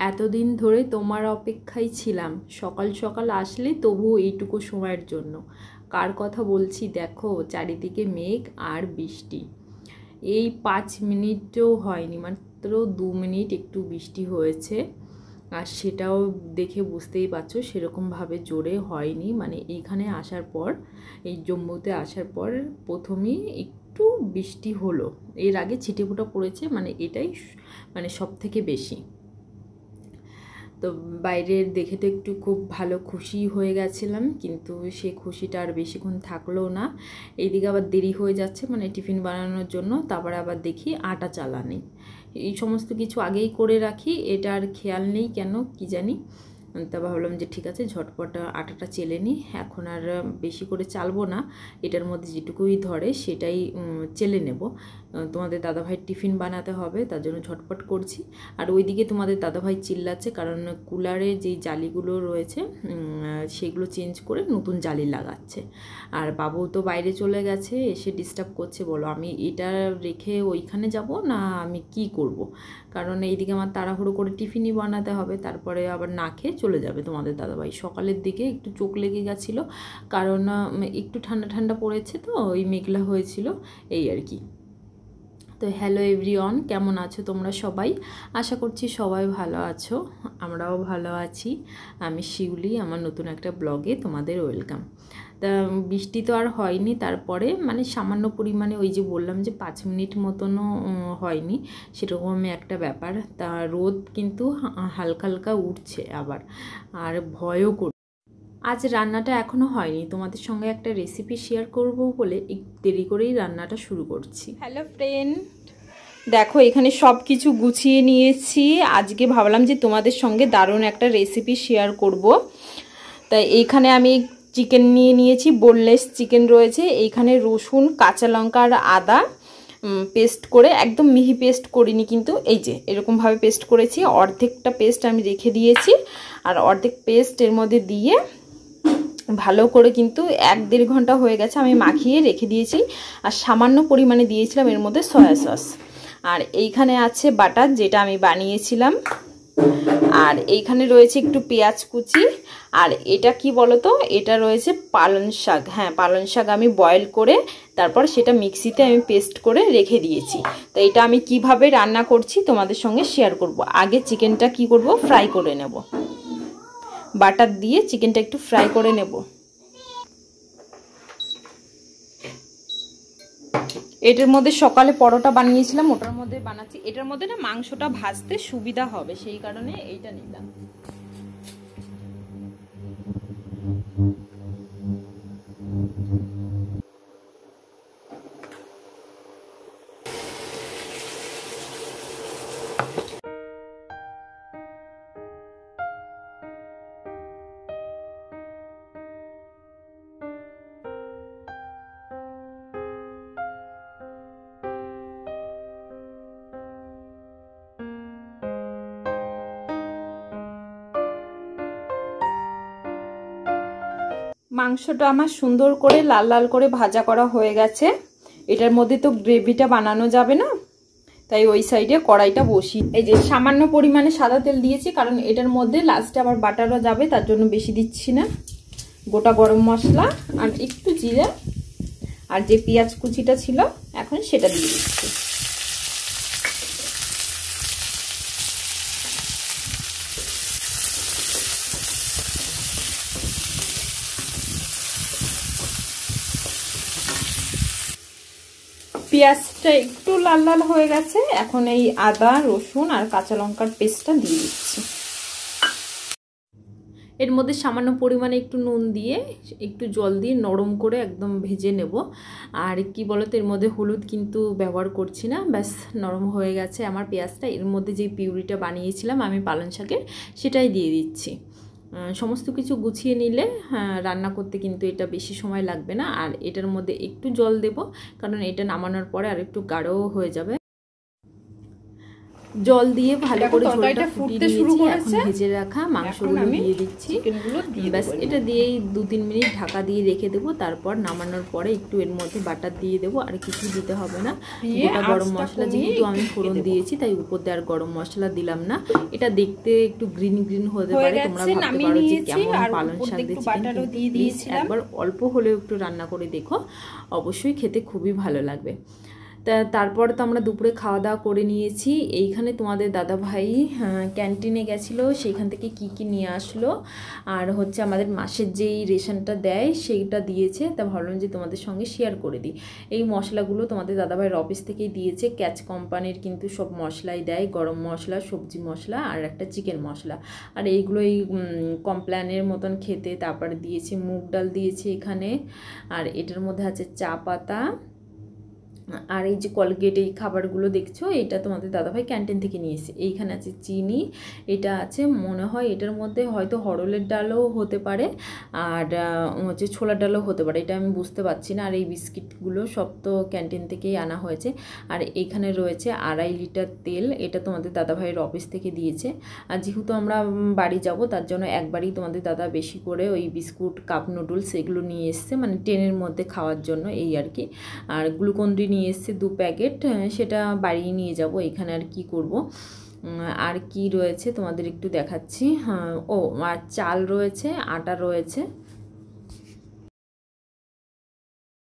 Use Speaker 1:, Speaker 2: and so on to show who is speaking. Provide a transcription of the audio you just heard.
Speaker 1: এতদিন ধরে তোমার অপেক্ষায় ছিলাম, সকাল সকাল আসলে তবুও এইটুকু সময়ের জন্য। কার কথা বলছি দেখো, চারিদিকে মেঘ আর বৃষ্টি। এই 5 মিনিটও হয়নি, মাত্র 2 মিনিট একটু বৃষ্টি হয়েছে। আর সেটাও দেখে বুঝতেই পারছো সেরকমভাবে জোরে হয়নি। মানে এইখানে আসার পর, এই জম্মুতে আসার পর প্রথমেই একটু বৃষ্টি হলো। এর আগে ছিটেফোঁটা পড়েছে, মানে এটাই মানে সব থেকে বেশি। তো বাইরের দেখে তো একটু খুব ভালো খুশি হয়ে গেছিলাম, কিন্তু সে খুশিটা আর বেশিক্ষণ থাকলো না। এইদিকে আবার দেরি হয়ে যাচ্ছে, মানে টিফিন বানানোর জন্য। তারপরে আবার দেখি আটা চালা নেই। এই সমস্ত কিছু আগেই করে রাখি, এটা আর খেয়াল নেই কেন কি জানি। তা ভাবলাম যে ঠিক আছে, ঝটপট আটাটা চেলে নিই। এখন আর বেশি করে চালবো না, এটার মধ্যে যেটুকুই ধরে সেটাই চেলে নেব। তোমাদের দাদাভাইয়ের টিফিন বানাতে হবে, তার জন্য ঝটপট করছি। আর ওইদিকে তোমাদের দাদাভাই চিল্লাচ্ছে, কারণ কুলারে যেই জালিগুলো রয়েছে সেগুলো চেঞ্জ করে নতুন জালি লাগাচ্ছে। আর বাবু তো বাইরে চলে গেছে, এসে ডিস্টার্ব করছে। বলো আমি এটা রেখে ওইখানে যাব না আমি কি করব? কারণ এইদিকে আমার তাড়াহুড়ো করে টিফিনই বানাতে হবে, তারপরে আবার না খেয়ে চলে যাবে তোমাদের দাদাভাই। সকালের দিকে একটু চোখ লেগে গেছিলো, কারণ একটু ঠান্ডা ঠান্ডা পড়েছে, তো ওই মেঘলা হয়েছিল, এই আর কি। তো হ্যালো এভরিওয়ান, কেমন আছো তোমরা সবাই? আশা করছি সবাই ভালো আছো, আমরাও ভালো আছি। আমি শিউলি, আমার নতুন একটা ব্লগে তোমাদের ওয়েলকাম। তা বৃষ্টি তো আর হয়নি, তারপরে মানে সামান্য পরিমাণে, ওই যে বললাম যে 5 মিনিট মতনও হয়নি, সেরকমই একটা ব্যাপার। তা রোদ কিন্তু হালকা হালকা উঠছে আবার, আর ভয়ও করছে। আজ রান্নাটা এখনও হয়নি, তোমাদের সঙ্গে একটা রেসিপি শেয়ার করব বলে একটু দেরি করেই রান্নাটা শুরু করছি। হ্যালো ফ্রেন্ড, দেখো এখানে সব কিছু গুছিয়ে নিয়েছি। আজকে ভাবলাম যে তোমাদের সঙ্গে দারুণ একটা রেসিপি শেয়ার করব। তাই এইখানে আমি চিকেন নিয়ে নিয়েছি, বোনলেস চিকেন রয়েছে। এইখানে রসুন, কাঁচা লঙ্কা আর আদা পেস্ট করে, একদম মিহি পেস্ট করিনি কিন্তু, এই যে এরকমভাবে পেস্ট করেছি। অর্ধেকটা পেস্ট আমি রেখে দিয়েছি, আর অর্ধেক পেস্ট এর মধ্যে দিয়ে ভালো করে কিন্তু 1-1.5 ঘন্টা হয়ে গেছে আমি মাখিয়ে রেখে দিয়েছি। আর সামান্য পরিমাণে দিয়েছিলাম এর মধ্যে সয়া সস। আর এইখানে আছে বাটার, যেটা আমি বানিয়েছিলাম। আর এইখানে রয়েছে একটু পেঁয়াজ কুচি। আর এটা কি বলতো, এটা রয়েছে পালং শাক। হ্যাঁ, পালং শাক আমি বয়েল করে তারপর সেটা মিক্সিতে আমি পেস্ট করে রেখে দিয়েছি। তো এটা আমি কিভাবে রান্না করছি তোমাদের সঙ্গে শেয়ার করব। আগে চিকেনটা কি করব, ফ্রাই করে নেব। বাটার দিয়ে চিকেনটা একটু ফ্রাই করে নেব। এটার মধ্যে সকালে পরোটা বানিয়েছিলাম, ওটার মধ্যে বানাচ্ছি। এটার মধ্যে না মাংসটা ভাজতে সুবিধা হবে, সেই কারণে এইটা নিলাম। মাংসটা আমার সুন্দর করে লাল লাল করে ভাজা করা হয়ে গেছে। এটার মধ্যে তো গ্রেভিটা বানানো যাবে না, তাই ওই সাইডে কড়াইটা বসি। এই যে সামান্য পরিমাণে সাদা তেল দিয়েছি, কারণ এটার মধ্যে লাস্টে আবার বাটারও যাবে, তার জন্য বেশি দিচ্ছি না। গোটা গরম মশলা আর একটু জিরে, আর যে পেঁয়াজ কুচিটা ছিল এখন সেটা দিয়ে দিচ্ছি। পেঁয়াজটা একটু লাল লাল হয়ে গেছে, এখন এই আদা, রসুন আর কাঁচা লঙ্কার পেস্টটা দিয়ে দিচ্ছি। এর মধ্যে সামান্য পরিমাণে একটু নুন দিয়ে, একটু জল দিয়ে নরম করে একদম ভেজে নেব। আর কি বলতো, এর মধ্যে হলুদ কিন্তু ব্যবহার করছি না। ব্যাস নরম হয়ে গেছে আমার পেঁয়াজটা। এর মধ্যে যে পিউরিটা বানিয়েছিলাম আমি পালং শাকের, সেটাই দিয়ে দিচ্ছি। সমস্ত কিছু গুছিয়ে নিলে রান্না করতে কিন্তু এটা বেশি সময় লাগবে না। আর এটার মধ্যে একটু জল দেব, কারণ এটা নামানোর পরে আর একটু গাঢ়ও হয়ে যাবে। জল দিয়ে ভালো করে ঝোলটা ফুটিয়ে নিয়েছি। এখন ভেজে রাখা মাংসগুলো দিয়ে দিচ্ছি। ব্যাস এটা দিয়েই 2-3 মিনিট ঢাকা দিয়ে রেখে দেবো। তারপর নামানোর পরে একটু এর মধ্যে বাটার দিয়ে দেবো, আর কিছু দিতে হবে না। গোটা গরম মশলা যেহেতু আমি ফোড়ন দিয়েছি তাই উপর দিয়ে আর গরম মশলা দিলাম না। এটা দেখতে একটু গ্রিন গ্রিন হতে পারে, তোমরা ভাবতে পারো যে কেমন পালং শাক দিয়ে চিকেন। একবার অল্প হলেও একটু রান্না করে দেখো, অবশ্যই খেতে খুবই ভালো লাগবে। তারপর তো আমরা দুপুরে খাওয়া দাওয়া করে নিয়েছি। এইখানে তোমাদের দাদা ভাই ক্যান্টিনে গেছিলো, সেইখান থেকে কি নিয়ে আসলো, আর হচ্ছে আমাদের মাসের যেই রেশনটা দেয় সেইটা দিয়েছে। তা ভাবলাম যে তোমাদের সঙ্গে শেয়ার করে দিই। এই মশলাগুলো তোমাদের দাদা ভাইয়ের অফিস থেকেই দিয়েছে। ক্যাচ কোম্পানির কিন্তু সব মশলাই দেয়, গরম মশলা, সবজি মশলা আর একটা চিকেন মশলা। আর এইগুলোই কমপ্ল্যানের মতন খেতে। তারপরে দিয়েছে মুগ ডাল দিয়েছে এখানে, আর এটার মধ্যে আছে চা পাতা, আর এই যে কলগেট, এই খাবারগুলো দেখছো এটা তোমাদের দাদাভাই ক্যান্টিন থেকে নিয়ে এসেছে। এইখানে আছে চিনি, এটা আছে মনে হয় এটার মধ্যে হয়তো হরলের ডালও হতে পারে, আর হচ্ছে ছোলার ডালও হতে পারে, এটা আমি বুঝতে পারছি না। আর এই বিস্কিটগুলো সব তো ক্যান্টিন থেকেই আনা হয়েছে। আর এইখানে রয়েছে 2.5 লিটার তেল, এটা তোমাদের দাদাভাইয়ের অফিস থেকে দিয়েছে। আর যেহেতু আমরা বাড়ি যাব তার জন্য একবারই তোমাদের দাদা বেশি করে ওই বিস্কুট, কাপ নুডলস এগুলো নিয়ে এসছে, মানে ট্রেনের মধ্যে খাওয়ার জন্য এই আর কি। আর গ্লুকন-ডি নিয়ে এসছে 2 প্যাকেট, সেটা বাড়ি নিয়ে যাব। এখানে আর কি করব। আর কি রয়েছে তোমাদের একটু দেখাচ্ছি। ও আর চাল রয়েছে, আটা রয়েছে,